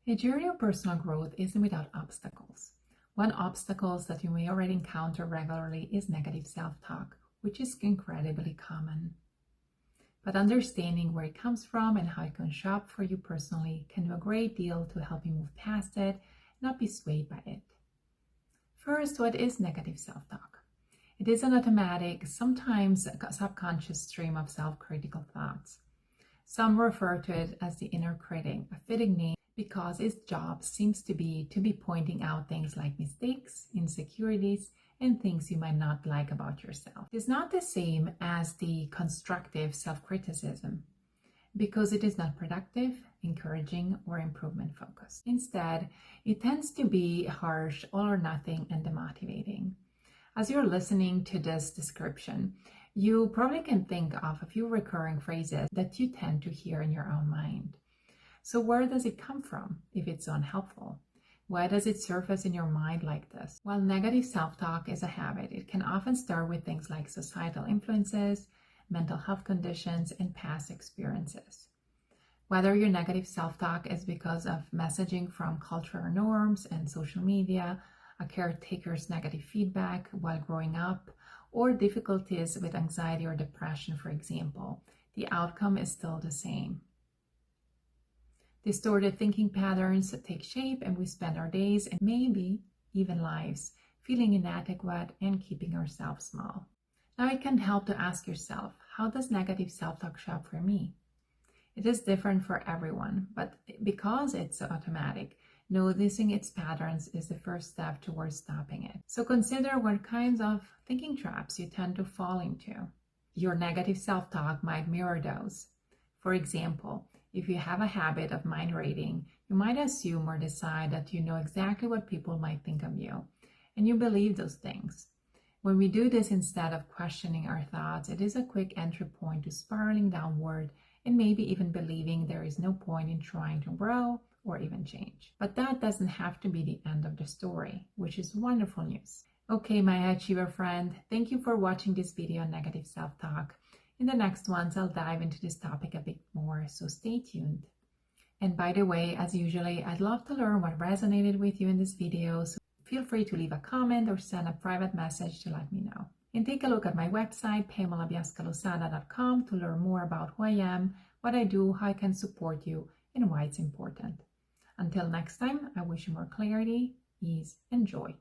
A journey of personal growth isn't without obstacles. One obstacle that you may already encounter regularly is negative self-talk, which is incredibly common. But understanding where it comes from and how it can show up for you personally can do a great deal to help you move past it and not be swayed by it. First, what is negative self-talk? It is an automatic, sometimes subconscious stream of self-critical thoughts. Some refer to it as the inner critic, a fitting name because its job seems to be pointing out things like mistakes, insecurities, and things you might not like about yourself. It is not the same as the constructive self-criticism because it is not productive, encouraging, or improvement focused. Instead, it tends to be harsh, all or nothing, and demotivating. As you're listening to this description, you probably can think of a few recurring phrases that you tend to hear in your own mind. So where does it come from if it's so unhelpful? Why does it surface in your mind like this? While negative self-talk is a habit, it can often start with things like societal influences, mental health conditions, and past experiences. Whether your negative self-talk is because of messaging from cultural norms and social media, a caretaker's negative feedback while growing up, or difficulties with anxiety or depression, for example, the outcome is still the same. Distorted thinking patterns take shape, and we spend our days and maybe even lives feeling inadequate and keeping ourselves small. Now it can help to ask yourself, how does negative self-talk show up for me? It is different for everyone, but because it's automatic, noticing its patterns is the first step towards stopping it. So consider what kinds of thinking traps you tend to fall into. Your negative self-talk might mirror those. For example, if you have a habit of mind reading, you might assume or decide that you know exactly what people might think of you, and you believe those things. When we do this instead of questioning our thoughts, it is a quick entry point to spiraling downward and maybe even believing there is no point in trying to grow or even change. But that doesn't have to be the end of the story, which is wonderful news. Okay, my high achiever friend, thank you for watching this video on negative self-talk. In the next ones, I'll dive into this topic a bit more, so stay tuned. And by the way, as usually, I'd love to learn what resonated with you in this video, so feel free to leave a comment or send a private message to let me know. And take a look at my website, pamelabiascalosada.com, to learn more about who I am, what I do, how I can support you, and why it's important. Until next time, I wish you more clarity, ease, and joy.